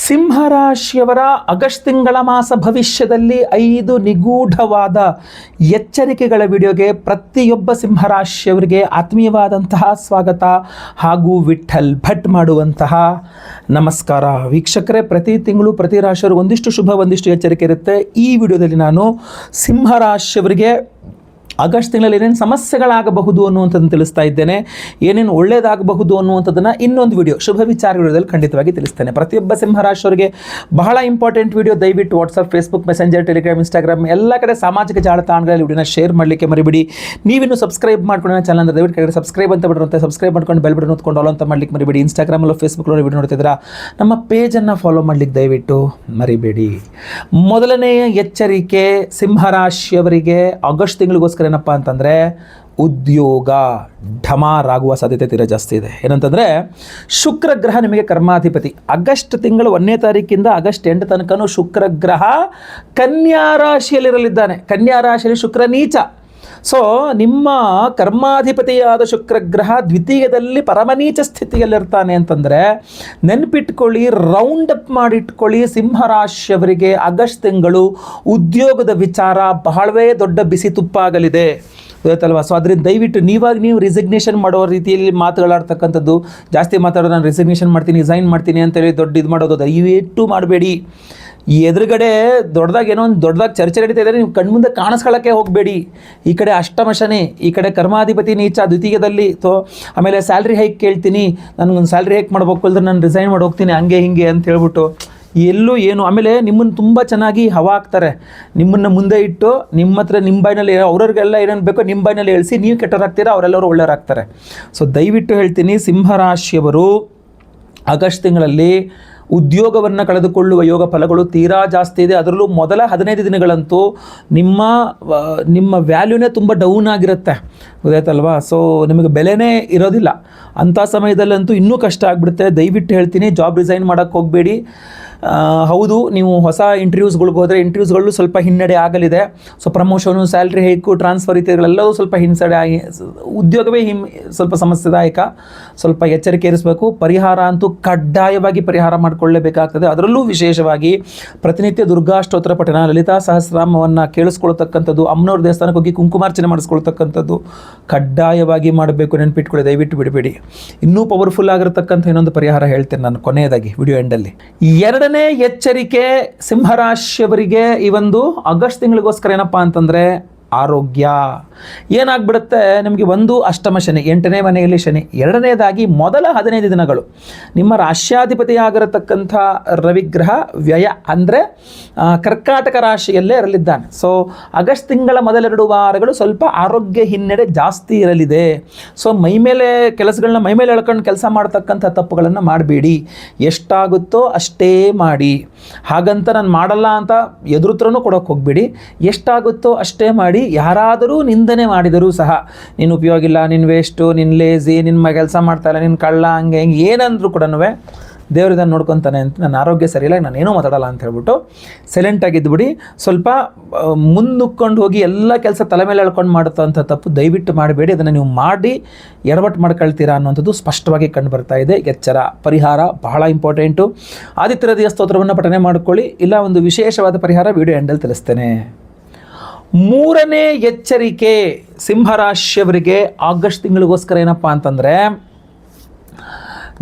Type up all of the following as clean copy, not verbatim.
ಸಿಂಹರಾಶಿಯವರ August ತಿಂಗಳ ಮಾಸ ಭವಿಷ್ಯದಲ್ಲಿ 5 ನಿಗೂಢವಾದ ಎಚ್ಚರಿಕೆಗಳ ವಿಡಿಯೋಗೆ ಪ್ರತಿಯೊಬ್ಬ ಸಿಂಹರಾಶಿಯವರಿಗೆ ಆತ್ಮೀಯವಾದಂತಹ ಸ್ವಾಗತ ಹಾಗೂ ವಿಠಲ್ ಭಟ್ ಮಾಡುವಂತಹ ನಮಸ್ಕಾರ. ವೀಕ್ಷಕರೇ, ಪ್ರತಿ ತಿಂಗಳು ಪ್ರತಿ ರಾಶಿಯವರು ಒಂದಿಷ್ಟು ಶುಭ ಒಂದಿಷ್ಟು ಎಚ್ಚರಿಕೆ ಇರುತ್ತೆ. ಈ ವಿಡಿಯೋದಲ್ಲಿ ನಾನು ಸಿಂಹರಾಶಿಯವರಿಗೆ ಆಗಸ್ಟ್ ತಿಂಗಳಲ್ಲಿ ಏನೇನು ಸಮಸ್ಯೆಗಳಾಗಬಹುದು ಅನ್ನುವಂಥದ್ದನ್ನು ತಿಳಿಸ್ತಾ ಇದ್ದೇನೆ. ಏನೇನು ಒಳ್ಳೆಯದಾಗಬಹುದು ಅನ್ನುವಂಥದ್ದನ್ನು ಇನ್ನೊಂದು ವಿಡಿಯೋ ಶುಭ ವಿಚಾರ ವಿಡಿಯೋದಲ್ಲಿ ಖಂಡಿತವಾಗಿ ತಿಳಿಸ್ತೇನೆ. ಪ್ರತಿಯೊಬ್ಬ ಸಿಂಹರಾಶಿಯವರಿಗೆ ಬಹಳ ಇಂಪಾರ್ಟೆಂಟ್ ವಿಡಿಯೋ. ದಯವಿಟ್ಟು WhatsApp, Facebook, messenger, Telegram, Instagram ಎಲ್ಲ ಕಡೆ ಸಾಮಾಜಿಕ ಜಾಲತಾಣಗಳಲ್ಲಿ ವಿಡಿಯೋನ ಶೇರ್ ಮಾಡಲಿಕ್ಕೆ ಮರಿಬೇಡಿ. ನೀವಿನ್ನು ಸಬ್ಸ್ಕ್ರೈಬ್ ಮಾಡ್ಕೊಂಡು ಚಾನಲ್ ಅಂದರೆ ದಯವಿಟ್ಟು ಕಡೆ ಸಬ್ಸ್ಕ್ರೈಬ್ ಅಂತ ಬಿಡುತ್ತೆ, ಸಬ್ಸ್ಕ್ರೈಬ್ ಮಾಡ್ಕೊಂಡು ಬೆಲ್ ಬಟನ್ ಹೊತ್ಕೊಂಡು ಆಲ್ ಅಂತ ಮಾಡಲಿಕ್ಕೆ ಮರಿಬೇಡಿ. ಇನ್ಸ್ಟಾಗ್ರಾಮಲ್ಲೂ ಫೇಸ್ಬುಕ್ಕಲ್ಲೂ ವಿಡಿಯೋ ನೋಡ್ತಿದ್ದೀರಾ, ನಮ್ಮ ಪೇಜನ್ನು ಫಾಲೋ ಮಾಡಲಿಕ್ಕೆ ದಯವಿಟ್ಟು ಮರಿಬೇಡಿ. ಮೊದಲನೆಯ ಎಚ್ಚರಿಕೆ ಸಿಂಹರಾಶಿಯವರಿಗೆ ಆಗಸ್ಟ್ ತಿಂಗಳಿಗೋಸ್ಕರ ಏನಪ್ಪ ಅಂತಂದರೆ ಉದ್ಯೋಗ ಢಮಾರಾಗುವ ಸಾಧ್ಯತೆ ತೀರಾ ಜಾಸ್ತಿ ಇದೆ. ಏನಂತಂದರೆ ಶುಕ್ರ ಗ್ರಹ ನಿಮಗೆ ಕರ್ಮಾಧಿಪತಿ. ಆಗಸ್ಟ್ ತಿಂಗಳು 1ನೇ ತಾರೀಕಿಂದ ಆಗಸ್ಟ್ 8 ತನಕನೂ ಶುಕ್ರ ಗ್ರಹ ಕನ್ಯಾ ರಾಶಿಯಲ್ಲಿರಲಿದ್ದಾನೆ. ಕನ್ಯಾ ರಾಶಿಯಲ್ಲಿ ಶುಕ್ರ ನೀಚ. ಸೊ ನಿಮ್ಮ ಕರ್ಮಾಧಿಪತಿಯಾದ ಶುಕ್ರ ಗ್ರಹ ದ್ವಿತೀಯದಲ್ಲಿ ಪರಮನೀಚ ಸ್ಥಿತಿಯಲ್ಲಿರ್ತಾನೆ ಅಂತಂದರೆ ನೆನಪಿಟ್ಕೊಳ್ಳಿ, ರೌಂಡ್ ಅಪ್ ಮಾಡಿಟ್ಕೊಳ್ಳಿ. ಸಿಂಹರಾಶಿಯವರಿಗೆ ಆಗಸ್ಟ್ ತಿಂಗಳು ಉದ್ಯೋಗದ ವಿಚಾರ ಬಹಳವೇ ದೊಡ್ಡ ಬಿಸಿ ತುಪ್ಪಾಗಲಿದೆ, ಗೊತ್ತಲ್ವಾ? ಸೊ ಅದರಿಂದ ದಯವಿಟ್ಟು ನೀವು ರಿಸಿಗ್ನೇಷನ್ ಮಾಡೋ ರೀತಿಯಲ್ಲಿ ಮಾತುಗಳಾಡ್ತಕ್ಕಂಥದ್ದು, ಜಾಸ್ತಿ ಮಾತಾಡೋದು, ನಾನು ರಿಸಿಗ್ನೇಷನ್ ಮಾಡ್ತೀನಿ, ರಿಸೈನ್ ಮಾಡ್ತೀನಿ ಅಂತೇಳಿ ದೊಡ್ಡ ಇದು ಮಾಡೋದು ದಯವಿಟ್ಟು ಮಾಡಬೇಡಿ. ಈ ಎದುರುಗಡೆ ದೊಡ್ಡದಾಗಿ ಏನೋ ಒಂದು ದೊಡ್ಡದಾಗಿ ಚರ್ಚೆ ನಡೀತಾ ಇದ್ದರೆ ನೀವು ಕಣ್ಮುಂದೆ ಕಾಣಿಸ್ಕೊಳ್ಳೋಕ್ಕೆ ಹೋಗಬೇಡಿ. ಈ ಕಡೆ ಅಷ್ಟಮ ಶನಿ, ಈ ಕಡೆ ಕರ್ಮಾಧಿಪತಿ ನೀಚ ದ್ವಿತೀಯದಲ್ಲಿ. ಆಮೇಲೆ ಸ್ಯಾಲ್ರಿ ಹೈಕ್ ಕೇಳ್ತೀನಿ, ನನಗೊಂದು ಸ್ಯಾಲ್ರಿ ಹೈಕ್ ಮಾಡ್ಬೇಕು, ಇಲ್ಲದ್ರೆ ನಾನು ರಿಸೈನ್ ಮಾಡಿ ಹೋಗ್ತೀನಿ, ಹಂಗೆ ಹಿಂಗೆ ಅಂತ ಹೇಳ್ಬಿಟ್ಟು ಎಲ್ಲೂ ಏನು. ಆಮೇಲೆ ನಿಮ್ಮನ್ನು ತುಂಬ ಚೆನ್ನಾಗಿ ಹವಾ ಹಾಕ್ತಾರೆ. ನಿಮ್ಮನ್ನು ಮುಂದೆ ಇಟ್ಟು ನಿಮ್ಮ ಹತ್ರ ನಿಮ್ಮ ಬಾಯಿನಲ್ಲಿ ಅವ್ರಿಗೆಲ್ಲ ಏನೇನು ಬೇಕೋ ನಿಮ್ಮ ಬಾಯಿನಲ್ಲಿ ಹೇಳಿಸಿ ನೀವು ಕೆಟ್ಟವರಾಗ್ತೀರಾ, ಅವರೆಲ್ಲರೂ ಒಳ್ಳೆಯವರಾಗ್ತಾರೆ. ಸೊ ದಯವಿಟ್ಟು ಹೇಳ್ತೀನಿ, ಸಿಂಹರಾಶಿಯವರು ಆಗಸ್ಟ್ ತಿಂಗಳಲ್ಲಿ ಉದ್ಯೋಗವನ್ನು ಕಳೆದುಕೊಳ್ಳುವ ಯೋಗ ಫಲಗಳು ತೀರಾ ಜಾಸ್ತಿ ಇದೆ. ಅದರಲ್ಲೂ ಮೊದಲ 15 ದಿನಗಳಂತೂ ನಿಮ್ಮ ವ್ಯಾಲ್ಯೂನೇ ತುಂಬ ಡೌನ್ ಆಗಿರುತ್ತೆ, ಗೊತ್ತಾಯ್ತಲ್ವಾ? ಸೊ ನಿಮಗೆ ಬೆಲೆನೇ ಇರೋದಿಲ್ಲ. ಅಂಥ ಸಮಯದಲ್ಲಂತೂ ಇನ್ನೂ ಕಷ್ಟ ಆಗಿಬಿಡುತ್ತೆ. ದಯವಿಟ್ಟು ಹೇಳ್ತೀನಿ, ಜಾಬ್ ರಿಸೈನ್ ಮಾಡೋಕ್ಕೆ ಹೋಗಬೇಡಿ. ಹೌದು, ನೀವು ಹೊಸ ಇಂಟರ್ವ್ಯೂಸ್ಗಳಿಗೆ ಹೋದರೆ ಇಂಟರ್ವ್ಯೂಸ್ಗಳು ಸ್ವಲ್ಪ ಹಿನ್ನಡೆ ಆಗಲಿದೆ. So promotion, salary hike, transfer ಇತ್ಯಾದಿಗಳೆಲ್ಲವೂ ಸ್ವಲ್ಪ ಹಿನ್ನಡೆ ಆಗಿ ಉದ್ಯೋಗವೇ ಸ್ವಲ್ಪ ಸಮಸ್ಯೆದಾಯಕ. ಸ್ವಲ್ಪ ಎಚ್ಚರಿಕೆ ಇರಿಸಬೇಕು. ಪರಿಹಾರ ಅಂತೂ ಕಡ್ಡಾಯವಾಗಿ ಪರಿಹಾರ ಮಾಡಿಕೊಳ್ಳಲೇಬೇಕಾಗ್ತದೆ. ಅದರಲ್ಲೂ ವಿಶೇಷವಾಗಿ ಪ್ರತಿನಿತ್ಯ ದುರ್ಗಾ ಸ್ತೋತ್ರ ಪಠಣ, ಲಲಿತಾ ಸಹಸ್ರನಾಮವನ್ನು ಕೇಳಿಸ್ಕೊಳ್ತಕ್ಕಂಥದ್ದು, ಅಮ್ಮನವ್ರ ದೇವಸ್ಥಾನಕ್ಕೆ ಹೋಗಿ ಕುಂಕುಮಾರ್ಚನೆ ಮಾಡಿಸ್ಕೊಳ್ತಕ್ಕಂಥದ್ದು ಕಡ್ಡಾಯವಾಗಿ ಮಾಡಬೇಕು. ನೆನಪಿಟ್ಕೊಳ್ಳಿ, ದಯವಿಟ್ಟು ಬಿಡಬೇಡಿ. ಇನ್ನೂ ಪವರ್ಫುಲ್ ಆಗಿರತಕ್ಕಂಥ ಇನ್ನೊಂದು ಪರಿಹಾರ ಹೇಳ್ತೇನೆ ನಾನು ಕೊನೆಯದಾಗಿ ವಿಡಿಯೋ ಎಂಡಲ್ಲಿ. ಎರಡನೇ ಎಚ್ಚರಿಕೆ ಸಿಂಹರಾಶಿಯವರಿಗೆ ಈ ಒಂದು ಆಗಸ್ಟ್ ತಿಂಗಳಿಗೋಸ್ಕರ ಏನಪ್ಪ ಅಂತಂದರೆ ಆರೋಗ್ಯ. ಏನಾಗ್ಬಿಡುತ್ತೆ ನಿಮಗೆ, ಒಂದು ಅಷ್ಟಮ ಶನಿ, 8ನೇ ಮನೆಯಲ್ಲಿ ಶನಿ. ಎರಡನೇದಾಗಿ ಮೊದಲ 15 ದಿನಗಳು ನಿಮ್ಮ ರಾಶ್ಯಾಧಿಪತಿಯಾಗಿರತಕ್ಕಂಥ ರವಿಗ್ರಹ ವ್ಯಯ ಅಂದರೆ ಕರ್ಕಾಟಕ ರಾಶಿಯಲ್ಲೇ ಇರಲಿದ್ದಾನೆ. ಸೊ ಆಗಸ್ಟ್ ತಿಂಗಳ ಮೊದಲ 2 ವಾರಗಳು ಸ್ವಲ್ಪ ಆರೋಗ್ಯ ಹಿನ್ನಡೆ ಜಾಸ್ತಿ ಇರಲಿದೆ. ಸೊ ಮೈಮೇಲೆ ಎಳ್ಕೊಂಡು ಕೆಲಸ ಮಾಡ್ತಕ್ಕಂಥ ತಪ್ಪುಗಳನ್ನು ಮಾಡಬೇಡಿ. ಎಷ್ಟಾಗುತ್ತೋ ಅಷ್ಟೇ ಮಾಡಿ. ಹಾಗಂತ ನಾನು ಮಾಡಲ್ಲ ಅಂತ ಎದುರುತ್ರನೂ ಕೊಡೋಕ್ಕೆ ಹೋಗಬೇಡಿ. ಎಷ್ಟಾಗುತ್ತೋ ಅಷ್ಟೇ ಮಾಡಿ. ಯಾರಾದರೂ ನಿಂದನೆ ಮಾಡಿದರೂ ಸಹ ನೀನು ಉಪಯೋಗ ಇಲ್ಲ, ನೀನು ವೇಸ್ಟು, ನೀನು ಲೇಜಿ, ನಿನ್ನ ಕೆಲಸ ಮಾಡ್ತಾಯಿಲ್ಲ, ನೀನು ಕಳ್ಳ, ಹಂಗೆ ಹಿಂಗೆ ಏನಂದ್ರೂ ಕೂಡ ದೇವ್ರು ಇದನ್ನು ನೋಡ್ಕೊತಾನೆ ಅಂತ, ನನ್ನ ಆರೋಗ್ಯ ಸರಿಯಿಲ್ಲ, ನಾನೇನೂ ಮಾತಾಡಲ್ಲ ಅಂತ ಹೇಳ್ಬಿಟ್ಟು ಸೈಲೆಂಟಾಗಿದ್ದುಬಿಡಿ. ಸ್ವಲ್ಪ ಮುನ್ನುಕ್ಕೊಂಡು ಹೋಗಿ ಎಲ್ಲ ಕೆಲಸ ತಲೆ ಮೇಲೆ ಎಳ್ಕೊಂಡು ಮಾಡುತ್ತಂಥ ತಪ್ಪು ದಯವಿಟ್ಟು ಮಾಡಬೇಡಿ. ಅದನ್ನು ನೀವು ಮಾಡಿ ಎಡವಟ್ಟು ಮಾಡ್ಕೊಳ್ತೀರಾ ಅನ್ನೋಂಥದ್ದು ಸ್ಪಷ್ಟವಾಗಿ ಕಂಡು ಬರ್ತಾ ಇದೆ. ಎಚ್ಚರ. ಪರಿಹಾರ ಬಹಳ ಇಂಪಾರ್ಟೆಂಟು. ಆದಿತ್ಯ ಹೃದಯ ಸ್ತೋತ್ರವನ್ನು ಪಠನೆ ಮಾಡ್ಕೊಳ್ಳಿ. ಇಲ್ಲ ಒಂದು ವಿಶೇಷವಾದ ಪರಿಹಾರ ವಿಡಿಯೋ ಎಂಡಲ್ಲಿ ತಿಳಿಸ್ತೇನೆ. ಮೂರನೇ ಎಚ್ಚರಿಕೆ ಸಿಂಹರಾಶಿಯವರಿಗೆ ಆಗಸ್ಟ್ ತಿಂಗಳಿಗೋಸ್ಕರ ಏನಪ್ಪ ಅಂತಂದರೆ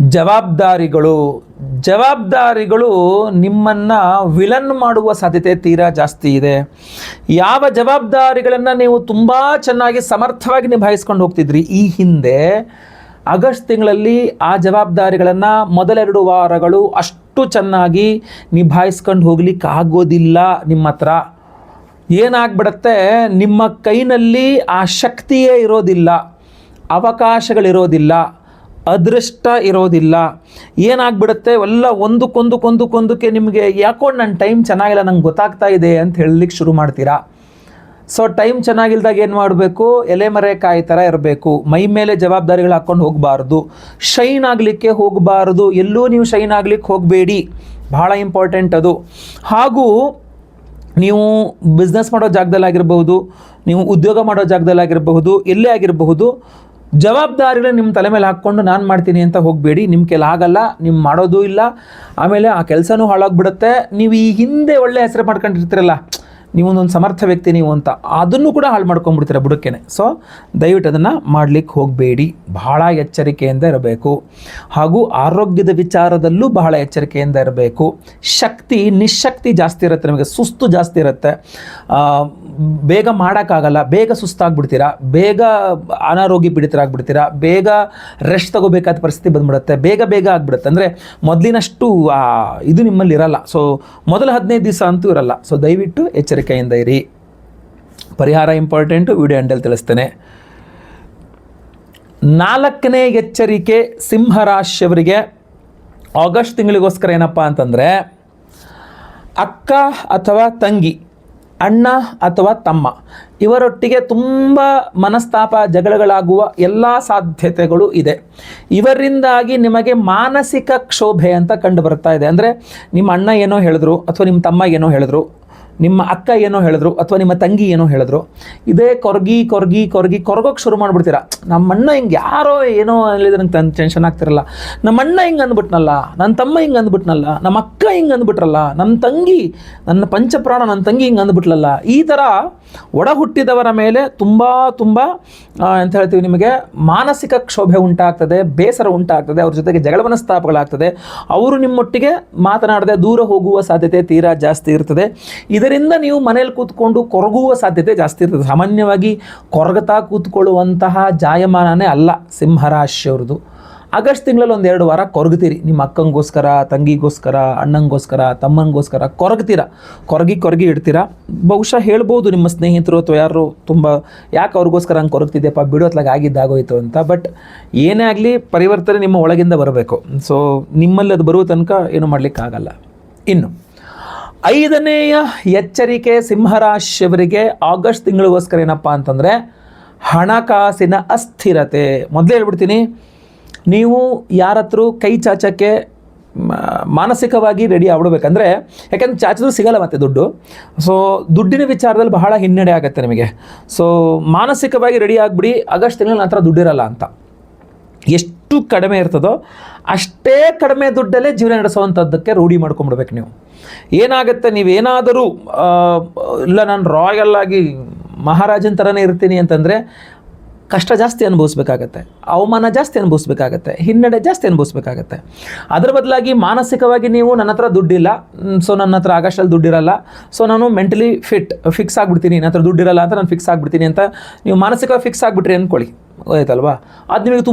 ಜವಾಬ್ದಾರಿಗಳು ನಿಮ್ಮನ್ನು ವಿಲನ್ ಮಾಡುವ ಸಾಧ್ಯತೆ ತೀರಾ ಜಾಸ್ತಿ ಇದೆ. ಯಾವ ಜವಾಬ್ದಾರಿಗಳನ್ನು ನೀವು ತುಂಬ ಚೆನ್ನಾಗಿ ಸಮರ್ಥವಾಗಿ ನಿಭಾಯಿಸ್ಕೊಂಡು ಹೋಗ್ತಿದ್ರಿ ಈ ಹಿಂದೆ, ಆಗಸ್ಟ್ ತಿಂಗಳಲ್ಲಿ ಆ ಜವಾಬ್ದಾರಿಗಳನ್ನು ಮೊದಲ 2 ವಾರಗಳು ಅಷ್ಟು ಚೆನ್ನಾಗಿ ನಿಭಾಯಿಸ್ಕೊಂಡು ಹೋಗ್ಲಿಕ್ಕೆ ಆಗೋದಿಲ್ಲ. ನಿಮ್ಮ ಹತ್ರ ಏನಾಗ್ಬಿಡತ್ತೆ, ನಿಮ್ಮ ಕೈನಲ್ಲಿ ಆ ಶಕ್ತಿಯೇ ಇರೋದಿಲ್ಲ, ಅವಕಾಶಗಳಿರೋದಿಲ್ಲ, ಅದೃಷ್ಟ ಇರೋದಿಲ್ಲ. ಏನಾಗ್ಬಿಡುತ್ತೆ, ಎಲ್ಲ ಒಂದಕ್ಕೊಂದಕ್ಕೆ ನಿಮಗೆ ಯಾಕೋ ನನ್ನ ಟೈಮ್ ಚೆನ್ನಾಗಿಲ್ಲ, ನಂಗೆ ಗೊತ್ತಾಗ್ತಾ ಇದೆ ಅಂತ ಹೇಳಲಿಕ್ಕೆ ಶುರು ಮಾಡ್ತೀರಾ. ಸೊ ಟೈಮ್ ಚೆನ್ನಾಗಿಲ್ದಾಗ ಏನು ಮಾಡಬೇಕು, ಎಲೆಮರೆ ಕಾಯಿ ಥರ ಇರಬೇಕು. ಮೈ ಮೇಲೆ ಜವಾಬ್ದಾರಿಗಳು ಹಾಕ್ಕೊಂಡು ಹೋಗಬಾರ್ದು, ಶೈನ್ ಆಗಲಿಕ್ಕೆ ಹೋಗಬಾರ್ದು. ಎಲ್ಲೂ ನೀವು ಶೈನ್ ಆಗಲಿಕ್ಕೆ ಹೋಗಬೇಡಿ, ಭಾಳ ಇಂಪಾರ್ಟೆಂಟ್ ಅದು. ಹಾಗೂ ನೀವು ಬಿಸ್ನೆಸ್ ಮಾಡೋ ಜಾಗದಲ್ಲಾಗಿರ್ಬಹುದು, ನೀವು ಉದ್ಯೋಗ ಮಾಡೋ ಜಾಗದಲ್ಲಾಗಿರಬಹುದು, ಎಲ್ಲೇ ಆಗಿರಬಹುದು, ಜವಾಬ್ದಾರಿಗಳು ನಿಮ್ಮ ತಲೆ ಮೇಲೆ ಹಾಕ್ಕೊಂಡು ನಾನು ಮಾಡ್ತೀನಿ ಅಂತ ಹೋಗಬೇಡಿ. ನಿಮ್ಮ ಕೈಲಿ ಆಗಲ್ಲ, ನೀವು ಮಾಡೋದೂ ಇಲ್ಲ, ಆಮೇಲೆ ಆ ಕೆಲಸನೂ ಹಾಳಾಗ್ಬಿಡುತ್ತೆ. ನೀವು ಈ ಹಿಂದೆ ಒಳ್ಳೆ ಹೆಸರು ಮಾಡ್ಕೊಂಡಿರ್ತೀರಲ್ಲ, ನೀವೊಂದೊಂದು ಸಮರ್ಥ ವ್ಯಕ್ತಿ ನೀವು ಅಂತ, ಅದನ್ನು ಕೂಡ ಹಾಳು ಮಾಡ್ಕೊಂಡ್ಬಿಡ್ತೀರ ಬುಡಕ್ಕೇನೆ. ಸೊ ದಯವಿಟ್ಟು ಅದನ್ನು ಮಾಡಲಿಕ್ಕೆ ಹೋಗಬೇಡಿ, ಬಹಳ ಎಚ್ಚರಿಕೆಯಿಂದ ಇರಬೇಕು. ಹಾಗೂ ಆರೋಗ್ಯದ ವಿಚಾರದಲ್ಲೂ ಬಹಳ ಎಚ್ಚರಿಕೆಯಿಂದ ಇರಬೇಕು. ನಿಶಕ್ತಿ ಜಾಸ್ತಿ ಇರುತ್ತೆ, ನಿಮಗೆ ಸುಸ್ತು ಜಾಸ್ತಿ ಇರುತ್ತೆ, ಬೇಗ ಮಾಡೋಕ್ಕಾಗಲ್ಲ, ಬೇಗ ಸುಸ್ತಾಗ್ಬಿಡ್ತೀರಾ, ಬೇಗ ಅನಾರೋಗ್ಯ ಪೀಡಿತರಾಗ್ಬಿಡ್ತೀರಾ, ಬೇಗ ರೆಸ್ಟ್ ತಗೋಬೇಕಾದ ಪರಿಸ್ಥಿತಿ ಬಂದ್ಬಿಡುತ್ತೆ, ಬೇಗ ಆಗಿಬಿಡುತ್ತೆ. ಅಂದರೆ ಮೊದಲಿನಷ್ಟು ಇದು ನಿಮ್ಮಲ್ಲಿ ಇರಲ್ಲ. ಸೊ ಮೊದಲ 15 ದಿವಸ ಅಂತೂ ಇರಲ್ಲ. ಸೊ ದಯವಿಟ್ಟು ಎಚ್ಚರಿಕೆಯಿಂದ ಇರಿ. ಪರಿಹಾರ ಇಂಪಾರ್ಟೆಂಟು, ವಿಡಿಯೋ ಎಂಡಲ್ಲಿ ತಿಳಿಸ್ತೇನೆ. 4ನೇ ಎಚ್ಚರಿಕೆ ಸಿಂಹರಾಶಿಯವರಿಗೆ ಆಗಸ್ಟ್ ತಿಂಗಳಿಗೋಸ್ಕರ ಏನಪ್ಪ ಅಂತಂದರೆ, ಅಕ್ಕ ಅಥವಾ ತಂಗಿ, ಅಣ್ಣ ಅಥವಾ ತಮ್ಮ ಇವರೊಟ್ಟಿಗೆ ತುಂಬ ಮನಸ್ತಾಪ ಜಗಳಗಳಾಗುವ ಎಲ್ಲ ಸಾಧ್ಯತೆಗಳು ಇದೆ. ಇವರಿಂದಾಗಿ ನಿಮಗೆ ಮಾನಸಿಕ ಕ್ಷೋಭೆ ಅಂತ ಕಂಡು ಬರ್ತಾ ಇದೆ. ಅಂದರೆ ನಿಮ್ಮ ಅಣ್ಣ ಏನೋ ಹೇಳಿದ್ರು, ಅಥವಾ ನಿಮ್ಮ ತಮ್ಮ ಏನೋ ಹೇಳಿದ್ರು, ನಿಮ್ಮ ಅಕ್ಕ ಏನೋ ಹೇಳಿದ್ರು, ಅಥವಾ ನಿಮ್ಮ ತಂಗಿ ಏನೋ ಹೇಳಿದ್ರು, ಇದೇ ಕೊರಗೋಕ್ಕೆ ಶುರು ಮಾಡಿಬಿಡ್ತೀರಾ. ನಮ್ಮ ಅಣ್ಣ ಹಿಂಗೆ ಯಾರೋ ಏನೋ ಹೇಳಿದ್ರೆ ನಂಗೆ ಟೆನ್ಷನ್ ಆಗ್ತಿರಲ್ಲ, ನಮ್ಮ ಅಣ್ಣ ಹಿಂಗೆ ಅಂದ್ಬಿಟ್ನಲ್ಲ, ನನ್ನ ತಮ್ಮ ಹಿಂಗೆ ಅಂದ್ಬಿಟ್ನಲ್ಲ, ನಮ್ಮ ಅಕ್ಕ ಹಿಂಗೆ ಅಂದ್ಬಿಟ್ರಲ್ಲ, ನಮ್ಮ ತಂಗಿ, ನನ್ನ ಪಂಚಪ್ರಾಣ ನನ್ನ ತಂಗಿ ಹಿಂಗೆ ಅಂದ್ಬಿಟ್ಲಲ್ಲ. ಈ ಥರ ಒಡ ಹುಟ್ಟಿದವರ ಮೇಲೆ ತುಂಬ ಅಂತ ಹೇಳ್ತೀವಿ, ನಿಮಗೆ ಮಾನಸಿಕ ಕ್ಷೋಭೆ ಉಂಟಾಗ್ತದೆ, ಬೇಸರ ಉಂಟಾಗ್ತದೆ, ಅವ್ರ ಜೊತೆಗೆ ಜಗಳ ಮನಸ್ತಾಪಗಳಾಗ್ತದೆ. ಅವರು ನಿಮ್ಮೊಟ್ಟಿಗೆ ಮಾತನಾಡದೆ ದೂರ ಹೋಗುವ ಸಾಧ್ಯತೆ ತೀರಾ ಜಾಸ್ತಿ ಇರ್ತದೆ. ಇದರಿಂದ ನೀವು ಮನೇಲಿ ಕೂತ್ಕೊಂಡು ಕೊರಗುವ ಸಾಧ್ಯತೆ ಜಾಸ್ತಿ ಇರ್ತದೆ. ಸಾಮಾನ್ಯವಾಗಿ ಕೊರಗತಾ ಕೂತ್ಕೊಳ್ಳುವಂತಹ ಜಾಯಮಾನನೇ ಅಲ್ಲ ಸಿಂಹರಾಶಿಯವ್ರದ್ದು. ಆಗಸ್ಟ್ ತಿಂಗಳಲ್ಲಿ 1-2 ವಾರ ಕೊರಗ್ತೀರಿ. ನಿಮ್ಮ ಅಕ್ಕಂಗೋಸ್ಕರ, ತಂಗಿಗೋಸ್ಕರ, ಅಣ್ಣಂಗೋಸ್ಕರ, ತಮ್ಮನಿಗೋಸ್ಕರ ಕೊರಗಿ ಇಡ್ತೀರಾ. ಬಹುಶಃ ಹೇಳ್ಬೋದು ನಿಮ್ಮ ಸ್ನೇಹಿತರು ಅಥವಾ ಯಾರು ತುಂಬ ಯಾಕೆ ಅವ್ರಿಗೋಸ್ಕರ ಹಂಗೆ ಕೊರಗ್ತಿದ್ದೆಪ್ಪ, ಬಿಡೋತ್ಲಾಗ ಆಗಿದ್ದಾಗೋಯ್ತು ಅಂತ. ಬಟ್ ಏನೇ ಆಗಲಿ ಪರಿವರ್ತನೆ ನಿಮ್ಮ ಒಳಗಿಂದ ಬರಬೇಕು. ಸೊ ನಿಮ್ಮಲ್ಲಿ ಅದು ಬರುವ ತನಕ ಏನು ಮಾಡಲಿಕ್ಕಾಗಲ್ಲ. ಇನ್ನು 5ನೇಯ ಎಚ್ಚರಿಕೆ ಸಿಂಹರಾಶಿಯವರಿಗೆ ಆಗಸ್ಟ್ ತಿಂಗಳಿಗೋಸ್ಕರ ಏನಪ್ಪ ಅಂತಂದರೆ, ಹಣಕಾಸಿನ ಅಸ್ಥಿರತೆ. ಮೊದಲೇ ಹೇಳ್ಬಿಡ್ತೀನಿ, ನೀವು ಯಾರ ಹತ್ರ ಕೈ ಚಾಚಕ್ಕೆ ಮಾನಸಿಕವಾಗಿ ರೆಡಿ ಆಗ್ಬಿಡ್ಬೇಕಂದ್ರೆ, ಯಾಕೆಂದ್ರೆ ಚಾಚಿದ್ರು ಸಿಗಲ್ಲ ಮತ್ತೆ ದುಡ್ಡು. ಸೊ ದುಡ್ಡಿನ ವಿಚಾರದಲ್ಲಿ ಬಹಳ ಹಿನ್ನಡೆ ಆಗುತ್ತೆ ನಿಮಗೆ. ಸೊ ಮಾನಸಿಕವಾಗಿ ರೆಡಿ ಆಗಿಬಿಡಿ, ಆಗಸ್ಟ್ ತಿಂಗಳಲ್ಲಿ ನನ್ನ ಹತ್ರ ದುಡ್ಡಿರಲ್ಲ ಅಂತ. ಎಷ್ಟು ಕಡಿಮೆ ಇರ್ತದೋ ಅಷ್ಟೇ ಕಡಿಮೆ ದುಡ್ಡಲ್ಲೇ ಜೀವನ ನಡೆಸೋವಂಥದ್ದಕ್ಕೆ ರೂಢಿ ಮಾಡ್ಕೊಂಬಿಡ್ಬೇಕು ನೀವು. ಏನಾಗುತ್ತೆ, ನೀವೇನಾದರೂ ಇಲ್ಲ ನಾನು ರಾಯಲ್ ಆಗಿ ಮಹಾರಾಜನ ಥರನೇ ಇರ್ತೀನಿ ಅಂತಂದರೆ ಕಷ್ಟ ಜಾಸ್ತಿ ಅನುಭವಿಸ್ಬೇಕಾಗತ್ತೆ, ಅವಮಾನ ಜಾಸ್ತಿ ಅನುಭವಿಸ್ಬೇಕಾಗತ್ತೆ, ಹಿನ್ನಡೆ ಜಾಸ್ತಿ ಅನುಭವಿಸ್ಬೇಕಾಗತ್ತೆ. ಅದರ ಬದಲಾಗಿ ಮಾನಸಿಕವಾಗಿ ನೀವು ನನ್ನ ಹತ್ರ ದುಡ್ಡಿಲ್ಲ, ಸೊ ನನ್ನ ಹತ್ರ ಆಗಸ್ಟಲ್ಲಿ ದುಡ್ಡಿರಲ್ಲ, ಸೊ ನಾನು ಮೆಂಟಲಿ ಫಿಕ್ಸ್ ಆಗಿಬಿಡ್ತೀನಿ, ನನ್ನ ಹತ್ರ ದುಡ್ಡಿರಲ್ಲ ಅಂತ ನಾನು ಫಿಕ್ಸ್ ಆಗಿಬಿಡ್ತೀನಿ ಅಂತ ನೀವು ಮಾನಸಿಕವಾಗಿ ಫಿಕ್ಸ್ ಆಗಿಬಿಟ್ರಿ ಅಂದ್ಕೊಳ್ಳಿ, ಆಯ್ತಲ್ವಾ? ಅದು ನಿಮಗೆ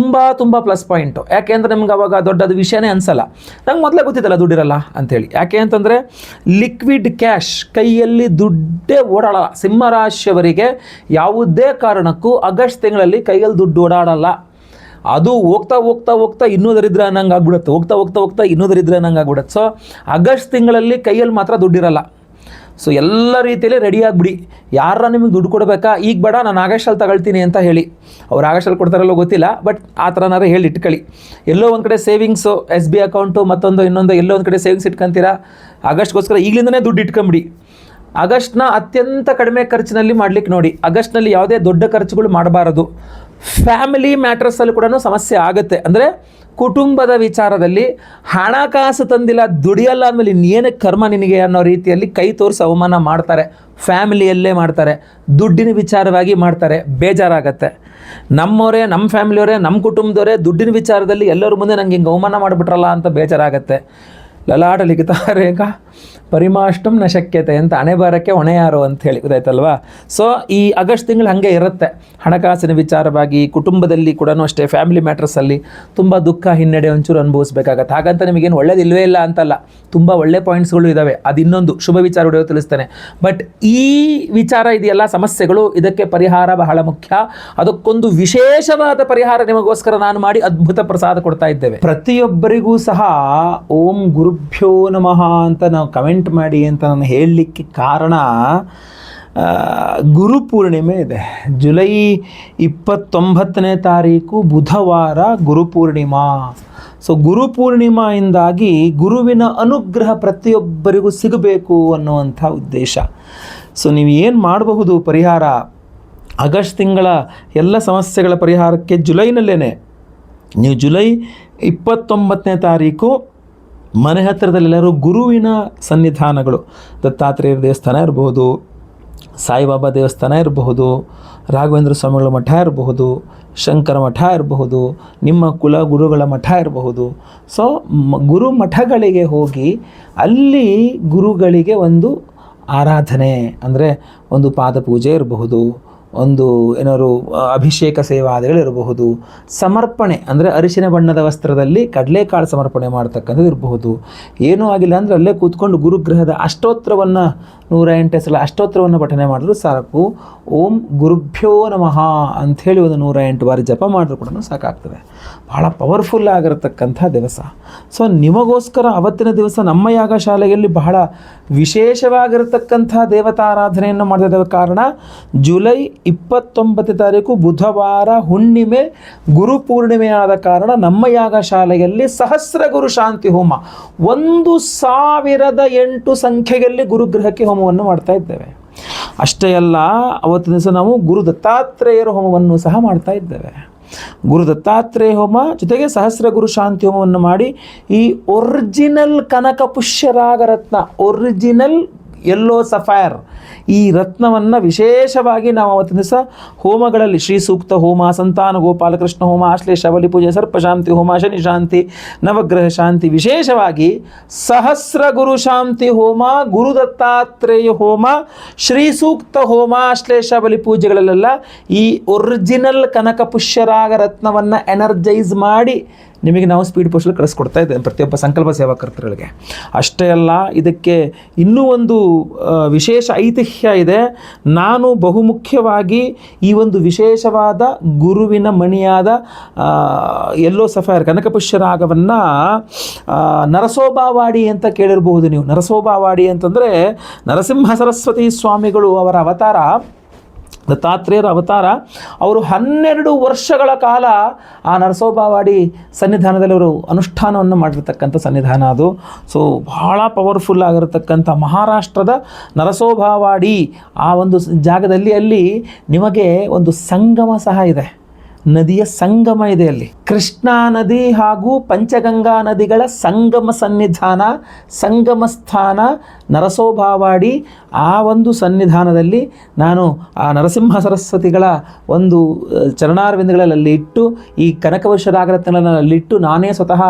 ತುಂಬ ಪ್ಲಸ್ ಪಾಯಿಂಟು. ಯಾಕೆಂದರೆ ನಿಮ್ಗೆ ಅವಾಗ ದೊಡ್ಡದು ವಿಷಯನೇ ಅನಿಸಲ್ಲ. ನಂಗೆ ಮೊದಲೇ ಗೊತ್ತಿತ್ತಲ್ಲ ದುಡ್ಡಿರಲ್ಲ ಅಂಥೇಳಿ. ಯಾಕೆ ಅಂತಂದರೆ ಲಿಕ್ವಿಡ್ ಕ್ಯಾಶ್, ಕೈಯಲ್ಲಿ ದುಡ್ಡೇ ಓಡಾಡಲ್ಲ. ಸಿಂಹರಾಶಿಯವರಿಗೆ ಯಾವುದೇ ಕಾರಣಕ್ಕೂ ಆಗಸ್ಟ್ ತಿಂಗಳಲ್ಲಿ ಕೈಯಲ್ಲಿ ದುಡ್ಡು ಓಡಾಡಲ್ಲ. ಅದು ಹೋಗ್ತಾ ಇನ್ನೂ ದರಿದ್ರ ಅನ್ನಂಗೆ ಆಗ್ಬಿಡುತ್ತೆ, ಹೋಗ್ತಾ ಇನ್ನೂ ದರಿದ್ರ ಅನ್ನಂಗೆ ಆಗ್ಬಿಡುತ್ತೆ. ಸೊ ಆಗಸ್ಟ್ ತಿಂಗಳಲ್ಲಿ ಕೈಯಲ್ಲಿ ಮಾತ್ರ ದುಡ್ಡಿರಲ್ಲ. ಸೊ ಎಲ್ಲ ರೀತಿಯಲ್ಲಿ ರೆಡಿ ಆಗಿಬಿಡಿ. ಯಾರ ನಿಮಗೆ ದುಡ್ಡು ಕೊಡಬೇಕಾ, ಈಗ ಬೇಡ ನಾನು ಆಗಸ್ಟಲ್ಲಿ ತಗೊಳ್ತೀನಿ ಅಂತ ಹೇಳಿ. ಅವ್ರು ಆಗಸ್ಟಲ್ಲಿ ಕೊಡ್ತಾರಲ್ಲೋ ಗೊತ್ತಿಲ್ಲ, ಬಟ್ ಆ ಥರನಾರು ಹೇಳಿ ಇಟ್ಕೊಳ್ಳಿ. ಎಲ್ಲೋ ಒಂದು ಕಡೆ ಸೇವಿಂಗ್ಸು, SB ಅಕೌಂಟು, ಇನ್ನೊಂದು ಎಲ್ಲೋ ಒಂದು ಕಡೆ ಸೇವಿಂಗ್ಸ್ ಇಟ್ಕೊತೀರಾ. ಆಗಸ್ಟ್ಗೋಸ್ಕರ ಈಗಲಿಂದನೇ ದುಡ್ಡು ಇಟ್ಕೊಂಬಿಡಿ. ಆಗಸ್ಟ್ನ ಅತ್ಯಂತ ಕಡಿಮೆ ಖರ್ಚಿನಲ್ಲಿ ಮಾಡಲಿಕ್ಕೆ ನೋಡಿ. ಆಗಸ್ಟ್ನಲ್ಲಿ ಯಾವುದೇ ದೊಡ್ಡ ಖರ್ಚುಗಳು ಮಾಡಬಾರದು. ಫ್ಯಾಮಿಲಿ ಮ್ಯಾಟ್ರಸ್ಸಲ್ಲಿ ಕೂಡ ಸಮಸ್ಯೆ ಆಗುತ್ತೆ. ಅಂದರೆ ಕುಟುಂಬದ ವಿಚಾರದಲ್ಲಿ ಹಣಕಾಸು ತಂದಿಲ್ಲ, ದುಡಿಯಲ್ಲ ಅಂದಮೇಲೆ ಇನ್ನೇನಕ್ಕೆ ಕರ್ಮ ನಿನಗೆ ಅನ್ನೋ ರೀತಿಯಲ್ಲಿ ಕೈ ತೋರಿಸಿ ಅವಮಾನ ಮಾಡ್ತಾರೆ. ಫ್ಯಾಮಿಲಿಯಲ್ಲೇ ಮಾಡ್ತಾರೆ, ದುಡ್ಡಿನ ವಿಚಾರವಾಗಿ ಮಾಡ್ತಾರೆ, ಬೇಜಾರಾಗತ್ತೆ. ನಮ್ಮವರೇ, ನಮ್ಮ ಫ್ಯಾಮಿಲಿಯವರೇ, ನಮ್ಮ ಕುಟುಂಬದವರೇ ದುಡ್ಡಿನ ವಿಚಾರದಲ್ಲಿ ಎಲ್ಲರ ಮುಂದೆ ನಂಗೆ ಹಿಂಗೆ ಅವಮಾನ ಮಾಡಿಬಿಟ್ರಲ್ಲ ಅಂತ ಬೇಜಾರಾಗತ್ತೆ. ಲಲಾಟ ಲಿಖಿತ ರೇಖಾ ಪರಿಮಾಷ್ಟಂ ನ ಶಕ್ಯತೆ ಅಂತ ಹಣೆ ಬಾರಕ್ಕೆ ಹೊಣೆ ಯಾರು ಅಂತ ಹೇಳಿ, ಗೊತ್ತಾಯ್ತಲ್ವಾ? ಸೊ ಈ ಆಗಸ್ಟ್ ತಿಂಗಳು ಹಾಗೆ ಇರುತ್ತೆ. ಹಣಕಾಸಿನ ವಿಚಾರವಾಗಿ ಕುಟುಂಬದಲ್ಲಿ ಕೂಡ ಅಷ್ಟೇ, ಫ್ಯಾಮಿಲಿ ಮ್ಯಾಟ್ರಸಲ್ಲಿ ತುಂಬ ದುಃಖ, ಹಿನ್ನಡೆ ಒಂಚೂರು ಅನುಭವಿಸ್ಬೇಕಾಗತ್ತೆ. ಹಾಗಂತ ನಿಮಗೇನು ಒಳ್ಳೇದಿಲ್ವೇ ಇಲ್ಲ ಅಂತಲ್ಲ, ತುಂಬ ಒಳ್ಳೆ ಪಾಯಿಂಟ್ಸ್ಗಳು ಇದ್ದಾವೆ. ಅದು ಇನ್ನೊಂದು ಶುಭ ವಿಚಾರ ವಿಡಿಯೋ ತಿಳಿಸ್ತೇನೆ. ಬಟ್ ಈ ವಿಚಾರ ಇದೆಯಲ್ಲ, ಸಮಸ್ಯೆಗಳು, ಇದಕ್ಕೆ ಪರಿಹಾರ ಬಹಳ ಮುಖ್ಯ. ಅದಕ್ಕೊಂದು ವಿಶೇಷವಾದ ಪರಿಹಾರ ನಿಮಗೋಸ್ಕರ ನಾನು ಮಾಡಿ ಅದ್ಭುತ ಪ್ರಸಾದ ಕೊಡ್ತಾ ಇದ್ದೇವೆ. ಪ್ರತಿಯೊಬ್ಬರಿಗೂ ಸಹ ಓಂ ಗುರುಭ್ಯೋ ನಮಃ ಅಂತ ನಾವು ಕಮೆಂಟ್ ಮಾಡಿ ಅಂತ ನಾನು ಹೇಳಲಿಕ್ಕೆ ಕಾರಣ, ಗುರುಪೂರ್ಣಿಮೆ ಇದೆ. ಜುಲೈ 29ನೇ ತಾರೀಕು ಬುಧವಾರ ಗುರುಪೂರ್ಣಿಮಾ. ಸೊ ಗುರುಪೂರ್ಣಿಮೆಯಿಂದಾಗಿ ಗುರುವಿನ ಅನುಗ್ರಹ ಪ್ರತಿಯೊಬ್ಬರಿಗೂ ಸಿಗಬೇಕು ಅನ್ನುವಂಥ ಉದ್ದೇಶ. ಸೊ ನೀವು ಏನು ಮಾಡಬಹುದು ಪರಿಹಾರ, ಆಗಸ್ಟ್ ತಿಂಗಳ ಎಲ್ಲ ಸಮಸ್ಯೆಗಳ ಪರಿಹಾರಕ್ಕೆ ಜುಲೈನಲ್ಲೇ ನೀವು ಜುಲೈ 29ನೇ ತಾರೀಕು ಮನೆ ಹತ್ತಿರದಲ್ಲೆಲ್ಲರೂ ಗುರುವಿನ ಸನ್ನಿಧಾನಗಳು, ದತ್ತಾತ್ರೇಯರ ದೇವಸ್ಥಾನ ಇರಬಹುದು, ಸಾಯಿಬಾಬಾ ದೇವಸ್ಥಾನ ಇರಬಹುದು, ರಾಘವೇಂದ್ರ ಸ್ವಾಮಿಗಳ ಮಠ ಇರಬಹುದು, ಶಂಕರ ಮಠ ಇರಬಹುದು, ನಿಮ್ಮ ಕುಲ ಗುರುಗಳ ಮಠ ಇರಬಹುದು. ಸೊ ಗುರು ಮಠಗಳಿಗೆ ಹೋಗಿ ಅಲ್ಲಿ ಗುರುಗಳಿಗೆ ಒಂದು ಆರಾಧನೆ ಅಂದರೆ ಒಂದು ಪಾದಪೂಜೆ ಇರಬಹುದು, ಒಂದು ಏನಾದ್ರು ಅಭಿಷೇಕ ಸೇವಾದಿಗಳಿರಬಹುದು, ಸಮರ್ಪಣೆ ಅಂದರೆ ಅರಿಶಿನ ಬಣ್ಣದ ವಸ್ತ್ರದಲ್ಲಿ ಕಡಲೆಕಾಳು ಸಮರ್ಪಣೆ ಮಾಡ್ತಕ್ಕಂಥದ್ದು ಇರಬಹುದು. ಏನೂ ಆಗಿಲ್ಲ ಅಂದರೆ ಅಲ್ಲೇ ಕೂತ್ಕೊಂಡು ಗುರುಗ್ರಹದ ಅಷ್ಟೋತ್ತರವನ್ನು 108 ಸಲ ಅಷ್ಟೋತ್ತರವನ್ನು ಪಠನೆ ಮಾಡಿದ್ರು ಸಾಕು. ಓಂ ಗುರುಭ್ಯೋ ನಮಃ ಅಂಥೇಳಿ ಒಂದು 108 ಬಾರಿ ಜಪ ಮಾಡಿದ್ರು ಕೂಡ ಸಾಕಾಗ್ತದೆ. ಭಾಳ ಪವರ್ಫುಲ್ ಆಗಿರತಕ್ಕಂಥ ದಿವಸ. ಸೊ ನಿಮಗೋಸ್ಕರ ಅವತ್ತಿನ ದಿವಸ ನಮ್ಮ ಯಾಗಶಾಲೆಯಲ್ಲಿ ಬಹಳ ವಿಶೇಷವಾಗಿರತಕ್ಕಂಥ ದೇವತಾರಾಧನೆಯನ್ನು ಮಾಡಿದ ಕಾರಣ ಜುಲೈ 29 ತಾರೀಕು ಬುಧವಾರ ಹುಣ್ಣಿಮೆ ಗುರುಪೂರ್ಣಿಮೆ ಆದ ಕಾರಣ ನಮ್ಮ ಯಾಗಶಾಲೆಯಲ್ಲಿ ಸಹಸ್ರ ಗುರು ಶಾಂತಿ ಹೋಮ 1008 ಸಂಖ್ಯೆಯಲ್ಲಿ ಗುರುಗ್ರಹಕ್ಕೆ ಹೋಮವನ್ನು ಮಾಡ್ತಾ ಇದ್ದೇವೆ. ಅಷ್ಟೇ ಅಲ್ಲ, ಅವತ್ತಿನ ದಿವಸ ನಾವು ಗುರು ದತ್ತಾತ್ರೇಯರ ಹೋಮವನ್ನು ಸಹ ಮಾಡ್ತಾ ಇದ್ದೇವೆ. ಗುರು ದತ್ತಾತ್ರೇಯ ಹೋಮ ಜೊತೆಗೆ ಸಹಸ್ರ ಗುರು ಶಾಂತಿ ಹೋಮವನ್ನು ಮಾಡಿ ಈ ಒರಿಜಿನಲ್ ಕನಕ ಪುಷ್ಯರಾಗ ರತ್ನ, ಒರಿಜಿನಲ್ ಯೆಲ್ಲೋ ಸಫೈರ್, ಈ ರತ್ನವನ್ನು ವಿಶೇಷವಾಗಿ ನಾವು ಅವತ್ತಿನ ದಿವಸ ಹೋಮಗಳಲ್ಲಿ ಶ್ರೀ ಸೂಕ್ತ ಹೋಮ, ಸಂತಾನ ಗೋಪಾಲಕೃಷ್ಣ ಹೋಮ, ಆಶ್ಲೇಷ ಬಲಿ ಪೂಜೆ, ಸರ್ಪಶಾಂತಿ ಹೋಮ, ಶನಿ ಶಾಂತಿ, ನವಗ್ರಹ ಶಾಂತಿ, ವಿಶೇಷವಾಗಿ ಸಹಸ್ರ ಗುರು ಶಾಂತಿ ಹೋಮ, ಗುರು ದತ್ತಾತ್ರೇಯ ಹೋಮ, ಶ್ರೀ ಸೂಕ್ತ ಹೋಮ, ಆಶ್ಲೇಷ ಬಲಿ ಪೂಜೆಗಳಲ್ಲೆಲ್ಲ ಈ ಒರಿಜಿನಲ್ ಕನಕ ಪುಷ್ಯರಾಗ ರತ್ನವನ್ನು ಎನರ್ಜೈಸ್ ಮಾಡಿ ನಿಮಗೆ ನಾವು ಸ್ಪೀಡ್ ಪೋಸ್ಟಲ್ಲಿ ಕಳಿಸ್ಕೊಡ್ತಾ ಇದ್ದೇವೆ ಪ್ರತಿಯೊಬ್ಬ ಸಂಕಲ್ಪ ಸೇವಾಕರ್ತರುಗಳಿಗೆ. ಅಷ್ಟೇ ಅಲ್ಲ, ಇದಕ್ಕೆ ಇನ್ನೂ ಒಂದು ವಿಶೇಷ ಐತಿಹ್ಯ ಇದೆ. ನಾನು ಬಹುಮುಖ್ಯವಾಗಿ ಈ ಒಂದು ವಿಶೇಷವಾದ ಗುರುವಿನ ಮಣಿಯಾದ ಯೆಲ್ಲೋ ಸಫೈರ್ ಕನಕಪುಷ್ಯರಾಗವನ್ನು ನರಸೋಬಾವಾಡಿ ಅಂತ ಕೇಳಿರಬಹುದು ನೀವು. ನರಸೋಬಾವಾಡಿ ಅಂತಂದರೆ ನರಸಿಂಹ ಸರಸ್ವತಿ ಸ್ವಾಮಿಗಳು ಅವರ ಅವತಾರ, ದತ್ತಾತ್ರೇಯರ ಅವತಾರ. ಅವರು 12 ವರ್ಷಗಳ ಕಾಲ ಆ ನರಸೋಬಾವಾಡಿ ಸನ್ನಿಧಾನದಲ್ಲಿ ಅವರು ಅನುಷ್ಠಾನವನ್ನು ಮಾಡಿರ್ತಕ್ಕಂಥ ಸನ್ನಿಧಾನ ಅದು. ಸೊ ಭಾಳ ಪವರ್ಫುಲ್ ಆಗಿರತಕ್ಕಂಥ ಮಹಾರಾಷ್ಟ್ರದ ನರಸೋಬಾವಾಡಿ ಆ ಒಂದು ಜಾಗದಲ್ಲಿ ಅಲ್ಲಿ ನಿಮಗೆ ಒಂದು ಸಂಗಮ ಸಹ ಇದೆ, ನದಿಯ ಸಂಗಮ ಇದೆ. ಅಲ್ಲಿ ಕೃಷ್ಣಾ ನದಿ ಹಾಗೂ ಪಂಚಗಂಗಾ ನದಿಗಳ ಸಂಗಮ ಸನ್ನಿಧಾನ, ಸಂಗಮ ಸ್ಥಾನ ನರಸೋಬಾವಾಡಿ. ಆ ಒಂದು ಸನ್ನಿಧಾನದಲ್ಲಿ ನಾನು ಆ ನರಸಿಂಹ ಸರಸ್ವತಿಗಳ ಒಂದು ಚರಣಾರವಿಂದಗಳಲ್ಲಿ ಇಟ್ಟು ಈ ಕನಕವರ್ಷರಾಗರತ್ನಗಳಲ್ಲಿ ಇಟ್ಟು ನಾನೇ ಸ್ವತಃ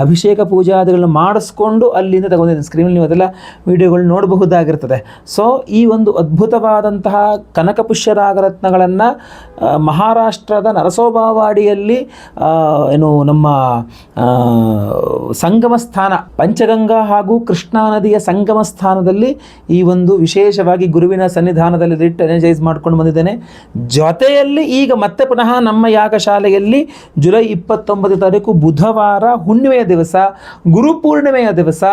ಅಭಿಷೇಕ ಪೂಜಾದಿಗಳನ್ನ ಮಾಡಿಸ್ಕೊಂಡು ಅಲ್ಲಿಂದ ತಗೊಂಡಿದ್ದೀನಿ. ಸ್ಕ್ರೀನಲ್ಲಿ ನೀವು ಅದೆಲ್ಲ ವಿಡಿಯೋಗಳು ನೋಡಬಹುದಾಗಿರ್ತದೆ. ಸೊ ಈ ಒಂದು ಅದ್ಭುತವಾದಂತಹ ಕನಕಪುಷ್ಯರಾಗರತ್ನಗಳನ್ನು ಮಹಾರಾಷ್ಟ್ರದ ನರಸೋಬಾವಾಡಿಯಲ್ಲಿ ಏನು ನಮ್ಮ ಸಂಗಮ ಸ್ಥಾನ ಪಂಚಗಂಗಾ ಹಾಗೂ ಕೃಷ್ಣಾ ನದಿಯ ಸಂಗಮ ಸ್ಥಾನದಲ್ಲಿ ಈ ಒಂದು ವಿಶೇಷವಾಗಿ ಗುರುವಿನ ಸನ್ನಿಧಾನದಲ್ಲಿ ಇಟ್ಟು ಎನರ್ಜೈಸ್ ಮಾಡ್ಕೊಂಡು ಬಂದಿದ್ದೇನೆ. ಜೊತೆಯಲ್ಲಿ ಈಗ ಮತ್ತೆ ಪುನಃ ನಮ್ಮ ಯಾಗಶಾಲೆಯಲ್ಲಿ ಜುಲೈ 29 ತಾರೀಕು ಬುಧವಾರ ಹುಣ್ಣಿಮೆಯ ದಿವಸ, ಗುರುಪೂರ್ಣಿಮೆಯ ದಿವಸ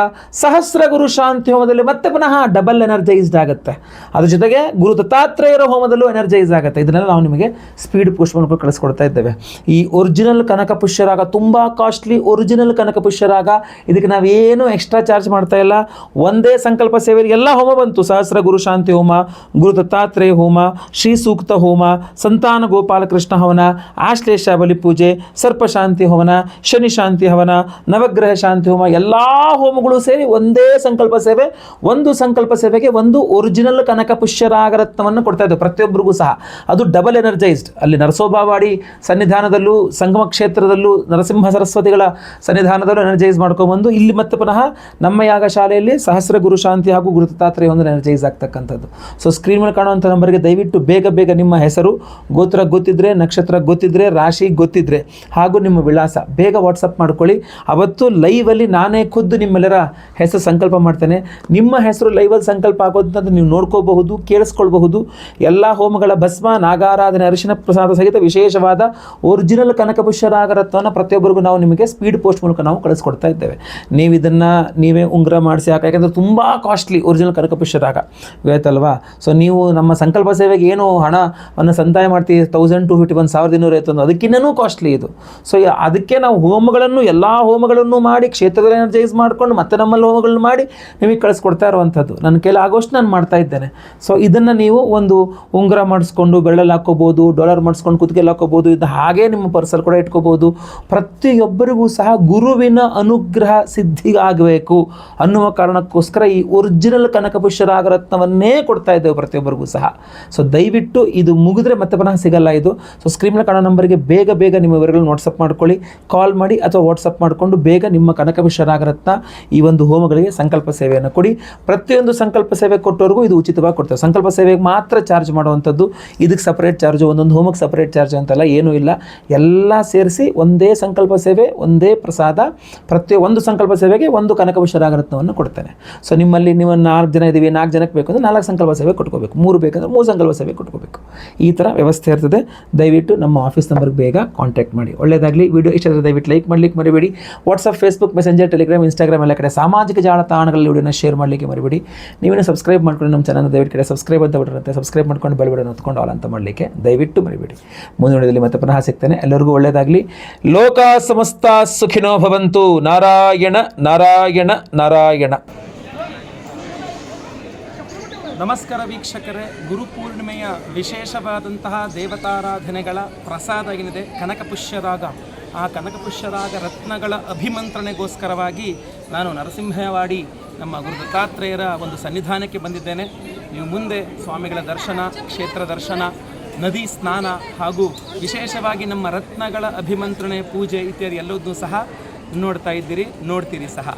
ಸಹಸ್ರ ಗುರು ಶಾಂತಿ ಹೋಮದಲ್ಲಿ ಮತ್ತೆ ಪುನಃ ಡಬಲ್ ಎನರ್ಜೈಸ್ಡ್ ಆಗುತ್ತೆ. ಅದ್ರ ಜೊತೆಗೆ ಗುರು ದತ್ತಾತ್ರೇಯರ ಹೋಮದಲ್ಲೂ ಎನರ್ಜೈಸ್ ಆಗುತ್ತೆ. ಇದನ್ನೆಲ್ಲ ನಾವು ನಿಮಗೆ ಸ್ಪೀಡ್ ಪೋಸ್ಟ್ ಮಾಡ್ಕೊಂಡು ಕಳಿಸ್ಕೊಡ್ತಾ ಇದ್ದೇವೆ. ಈ ಒರಿಜಿನಲ್ ಕನಕ ಪುಷ್ಯರಾಗ ತುಂಬ ಕಾಸ್ಟ್ಲಿ, ಒರಿಜಿನಲ್ ಕನಕ ಪುಷ್ಯರಾಗ. ಇದಕ್ಕೆ ನಾವೇನು ಎಕ್ಸ್ಟ್ರಾ ಚಾರ್ಜ್ ಮಾಡ್ತಾ ಇಲ್ಲ. ಒಂದೇ ಸಂಕಲ್ಪ ಸೇವೆಯಲ್ಲಿ ಎಲ್ಲ ಹೋಮ ಬಂತು. ಸಹಸ್ರ ಗುರು ಶಾಂತಿ ಹೋಮ, ಗುರು ದತ್ತಾತ್ರೇಯ ಹೋಮ, ಶ್ರೀ ಸೂಕ್ತ ಹೋಮ, ಸಂತಾನ ಗೋಪಾಲಕೃಷ್ಣ ಹವನ, ಆಶ್ಲೇಷ ಬಲಿ ಪೂಜೆ, ಸರ್ಪಶಾಂತಿ ಹವನ, ಶನಿ ಶಾಂತಿ ಹವನ, ನವಗ್ರಹ ಶಾಂತಿ ಹೋಮ, ಎಲ್ಲ ಹೋಮಗಳು ಸೇರಿ ಒಂದೇ ಸಂಕಲ್ಪ ಸೇವೆ. ಒಂದು ಸಂಕಲ್ಪ ಸೇವೆಗೆ ಒಂದು ಒರಿಜಿನಲ್ ಕನಕ ಪುಷ್ಯರಾಗರತ್ನವನ್ನು ಕೊಡ್ತಾ ಇದ್ದೇವೆ ಪ್ರತಿಯೊಬ್ಬರಿಗೂ ಸಹ. ಅದು ಡಬಲ್ ಎನರ್ಜೈಸ್ಡ್. ಅಲ್ಲಿ ನರಸೋಬಾವಾಡಿ ಸನ್ನಿಧಾನದಲ್ಲೂ ಸಂಗಮ ಕ್ಷೇತ್ರದಲ್ಲೂ ನರಸಿಂಹ ಸರಸ್ವತಿಗಳ ಸನ್ನಿಧಾನದಲ್ಲೂ ಎನರ್ಜೈಸ್ ಮಾಡ್ಕೊಂಡ್ಬಂದು ಇಲ್ಲಿ ಮತ್ತೆ ಪುನಃ ನಮ್ಮ ಯಾಗಶಾಲೆಯಲ್ಲಿ ಸಹಸ್ರ ಗುರು ಶಾಂತಿ ಹಾಗೂ ಗುರು ದತ್ತಾತ್ರೇಯ ಒಂದು ಎನರ್ಜೈಸ್ ಆಗ್ತಕ್ಕಂಥದ್ದು. ಸೊ ಸ್ಕ್ರೀನ್ ಮೇಲೆ ಕಾಣುವಂಥ ನಂಬರ್ಗೆ ದಯವಿಟ್ಟು ಬೇಗ ಬೇಗ ನಿಮ್ಮ ಹೆಸರು, ಗೋತ್ರ ಗೊತ್ತಿದ್ರೆ, ನಕ್ಷತ್ರ ಗೊತ್ತಿದ್ರೆ, ರಾಶಿ ಗೊತ್ತಿದ್ರೆ ಹಾಗೂ ನಿಮ್ಮ ವಿಳಾಸ ಬೇಗ ವಾಟ್ಸಪ್ ಮಾಡ್ಕೊಳ್ಳಿ. ಅವತ್ತು ಲೈವಲ್ಲಿ ನಾನೇ ಖುದ್ದು ನಿಮ್ಮೆಲ್ಲರ ಹೆಸರು ಸಂಕಲ್ಪ ಮಾಡ್ತೇನೆ. ನಿಮ್ಮ ಹೆಸರು ಲೈವಲ್ಲಿ ಸಂಕಲ್ಪ ಆಗೋದಂತ ನೀವು ನೋಡ್ಕೋಬಹುದು, ಕೇಳಿಸ್ಕೊಳ್ಬಹುದು. ಎಲ್ಲ ಹೋಮಗಳ ಭಸ್ಮ, ನಾಗಾರಾಧನೆ, ಅರಿಶಿನ ಪ್ರಸಾದ ಸಹಿತ ವಿಶೇಷವಾದ ಒರಿಜಿನಲ್ ಕನಕಪುಷ್ಯ ರಾಗರತ್ನವನ್ನು ಪ್ರತಿಯೊಬ್ಬರಿಗೂ ನಾವು ನಿಮಗೆ ಸ್ಪೀಡ್ ಪೋಸ್ಟ್ ಮೂಲಕ ನಾವು ಕಳಿಸ್ಕೊಡ್ತಾ ಇದ್ದೇವೆ. ನೀವು ಇದನ್ನು ನೀವೇ ಉಂಗುರ ಮಾಡಿಸಿ ಯಾಕೆಂದರೆ ತುಂಬ ಕಾಸ್ಟ್ಲಿ ಒರಿಜಿನಲ್ ಕನಕಪುಷ್ಯ ರಾಗ ಗೊತ್ತಲ್ವಾ. ಸೊ ನೀವು ನಮ್ಮ ಸಂಕಲ್ಪ ಸೇವೆಗೆ ಏನು ಹಣವನ್ನು ಸಂದಾಯ ಮಾಡ್ತೀವಿ 1250 1250 ಅದಕ್ಕಿನ್ನೂ ಕಾಸ್ಟ್ಲಿ ಇದು. ಸೊ ಅದಕ್ಕೆ ನಾವು ಹೋಮಗಳನ್ನು ಎಲ್ಲ ಹೋಮಗಳನ್ನು ಮಾಡಿ ಕ್ಷೇತ್ರದಲ್ಲಿ ಎನರ್ಜೈಸ್ ಮಾಡಿಕೊಂಡು ಮತ್ತೆ ನಮ್ಮಲ್ಲಿ ಹೋಮಗಳನ್ನು ಮಾಡಿ ನಿಮಗೆ ಕಳಿಸ್ಕೊಡ್ತಾ ಇರುವಂಥದ್ದು. ನನ್ನ ಕೈಲಿ ಆಗೋಷ್ಟು ನಾನು ಮಾಡ್ತಾ ಇದ್ದೇನೆ. ಸೊ ಇದನ್ನು ನೀವು ಒಂದು ಉಂಗುರ ಮಾಡಿಸ್ಕೊಂಡು ಬೆರಳಲ್ಲಿ ಹಾಕ್ಕೋಬೋದು, ಡಾಲರ್ ಮಾಡಿಸ್ಕೊಂಡು ಕುತ್ತಿಗೆಯಲ್ಲಿ ಹಾಕ್ಕೋಬೋದು, ಇದು ಹಾಗೇ ನಿಮ್ಮ ಪರ್ಸಲ್ಲಿ ಕೂಡ ಇಟ್ಕೋಬೋದು. ಪ್ರತಿಯೊಬ್ಬರಿಗೂ ಸಹ ಗುರುವಿನ ಅನುಗ್ರಹ ಸಿದ್ಧಿಗಾಗಬೇಕು ಅನ್ನುವ ಕಾರಣಕ್ಕೋಸ್ಕರ ಈ ಒರಿಜಿನಲ್ ಕನಕಪುಷ್ಯ ರಾಗರತ್ನವನ್ನೇ ಕೊಡ್ತಾ ಇದ್ದೇವೆ ಪ್ರತಿಯೊಬ್ಬರಿಗೂ ಸಹ. ಸೊ ದಯವಿಟ್ಟು ಇದು ಮುಗಿದ್ರೆ ಮತ್ತೆ ಪುನಃ ಸಿಗಲ್ಲ ಇದು. ಸೊ ಸ್ಕ್ರೀನಲ್ಲಿ ಕಾಣೋ ನಂಬರ್ಗೆ ಬೇಗ ನಿಮ್ಮ ವಿವರಗಳನ್ನು ವಾಟ್ಸಪ್ ಮಾಡ್ಕೊಳ್ಳಿ, ಕಾಲ್ ಮಾಡಿ ಅಥವಾ ವಾಟ್ಸಪ್ ಮಾಡಿಕೊಂಡು ಬೇಗ ನಿಮ್ಮ ಕನಕಪುಷ್ಯ ರಾಗರತ್ನ ಈ ಒಂದು ಹೋಮಗಳಿಗೆ ಸಂಕಲ್ಪ ಸೇವೆಯನ್ನು ಕೊಡಿ. ಪ್ರತಿಯೊಂದು ಸಂಕಲ್ಪ ಸೇವೆ ಕೊಟ್ಟವ್ರಿಗೂ ಇದು ಉಚಿತವಾಗಿ ಕೊಡ್ತೇವೆ. ಸಂಕಲ್ಪ ಸೇವೆಗೆ ಮಾತ್ರ ಚಾರ್ಜ್ ಮಾಡುವಂಥದ್ದು, ಇದಕ್ಕೆ ಸಪ್ರೇಟ್ ಚಾರ್ಜು, ಒಂದೊಂದು ಹೋಮಕ್ಕೆ ಸಪ್ರೇಟ್ ಚಾರ್ಜ್ ಅಂತೆಲ್ಲ ಏನೂ ಇಲ್ಲ. ಎಲ್ಲ ಸೇರಿಸಿ ಒಂದೇ ಸಂಕಲ್ಪ ಸೇವೆ, ಒಂದೇ ಪ್ರಸಾದ. ಪ್ರತಿಯೊಂದು ಸಂಕಲ್ಪ ಸೇವೆಗೆ ಒಂದು ಕನಕಪುಷ್ಯ ರಾಗರತ್ನವನ್ನು ಕೊಡ್ತೇನೆ. ಸೊ ನಿಮ್ಮಲ್ಲಿ ನೀವು 4 ಜನ ಇದ್ದೀವಿ, 4 ಜನಕ್ಕೆ ಬೇಕು ಅಂದರೆ 4 ಸಂಕಲ್ಪ ಸೇವೆ ಕೊಟ್ಕೋಬೇಕು, 3 ಬೇಕಂದ್ರೆ 3 ಸಂಕಲ್ಪ ಸೇವೆ ಕೊಟ್ಕೋಬೇಕು. ಈ ಥರ ವ್ಯವಸ್ಥೆ ಇರ್ತದೆ. ದಯವಿಟ್ಟು ನಮ್ಮ ಆಫೀಸ್ ನಂಬರ್ಗೆ ಬೇಗ ಕಾಂಟ್ಯಾಕ್ಟ್ ಮಾಡಿ. ಒಳ್ಳೆಯದಾಗಲಿ. ವಿಡಿಯೋ ಇಷ್ಟ ಆದರೆ ದಯವಿಟ್ಟು ಲೈಕ್ ಮಾಡಲಿಕ್ಕೆ ಮರಿಬೇಡಿ. WhatsApp, Facebook, messenger, Telegram, Instagram ಎಲ್ಲ ಕಡೆ ಸಾಮಾಜಿಕ ಜಾಲತಾಣಗಳಲ್ಲಿ ವಿಡಿಯೋನ ಶೇರ್ ಮಾಡಲಿಕ್ಕೆ ಮರಿಬೇಡಿ. ನೀವೇನು ಸಬ್ಸ್ಕ್ರೈಬ್ ಮಾಡ್ಕೊಂಡು ನಮ್ಮ ಚಾನಲ್ ದಯವಿಟ್ಟು ಕಡೆ ಸಬ್ಸ್ಕ್ರೈಬ್ ಅಂತ ಬಿಟ್ಟಿರುತ್ತೆ, ಸಬ್ಸ್ಕ್ರೈಬ್ ಮಾಡ್ಕೊಂಡು ಬೆಲ್ ಬಟನ್ ಹೊತ್ಕೊಂಡು ಆಲ್ ಅಂತ ಮಾಡಲಿಕ್ಕೆ ದಯವಿಟ್ಟು ಮರಿಬೇಡಿ. ಮುಂದಿನ ವಿಡಿಯೋದಲ್ಲಿ ಮತ್ತೆ ಪುನಃ ಸಿಗ್ತೇನೆ. ಎಲ್ಲರಿಗೂ ಒಳ್ಳೆಯದಾಗಲಿ. ಲೋಕ ಸಮಸ್ತ ಸುಖಿನೋ ಭವಂತು. ನಾರಾಯಣ ನಾರಾಯಣ ನಾರಾಯಣ. ನಮಸ್ಕಾರ ವೀಕ್ಷಕರೇ, ಗುರುಪೂರ್ಣಿಮೆಯ ವಿಶೇಷವಾದಂತಹ ದೇವತಾರಾಧನೆಗಳ ಪ್ರಸಾದ ಏನಿದೆ ಕನಕಪುಷ್ಯ ರಾಗ, ಆ ಕನಕಪುಷ್ಯ ರಾಗ ರತ್ನಗಳ ಅಭಿಮಂತ್ರಣೆಗೋಸ್ಕರವಾಗಿ ನಾನು ನರಸಿಂಹವಾಡಿ ನಮ್ಮ ಗುರು ದತ್ತಾತ್ರೇಯರ ಒಂದು ಸನ್ನಿಧಾನಕ್ಕೆ ಬಂದಿದ್ದೇನೆ. ನೀವು ಮುಂದೆ ಸ್ವಾಮಿಗಳ ದರ್ಶನ, ಕ್ಷೇತ್ರ ದರ್ಶನ, ನದಿ ಸ್ನಾನ ಹಾಗೂ ವಿಶೇಷವಾಗಿ ನಮ್ಮ ರತ್ನಗಳ ಅಭಿಮಂತ್ರಣೆ, ಪೂಜೆ ಇತ್ಯಾದಿ ಎಲ್ಲವನ್ನೂ ಸಹ ನೋಡ್ತಾ ಇದ್ದೀರಿ, ನೋಡ್ತೀರಿ ಸಹ.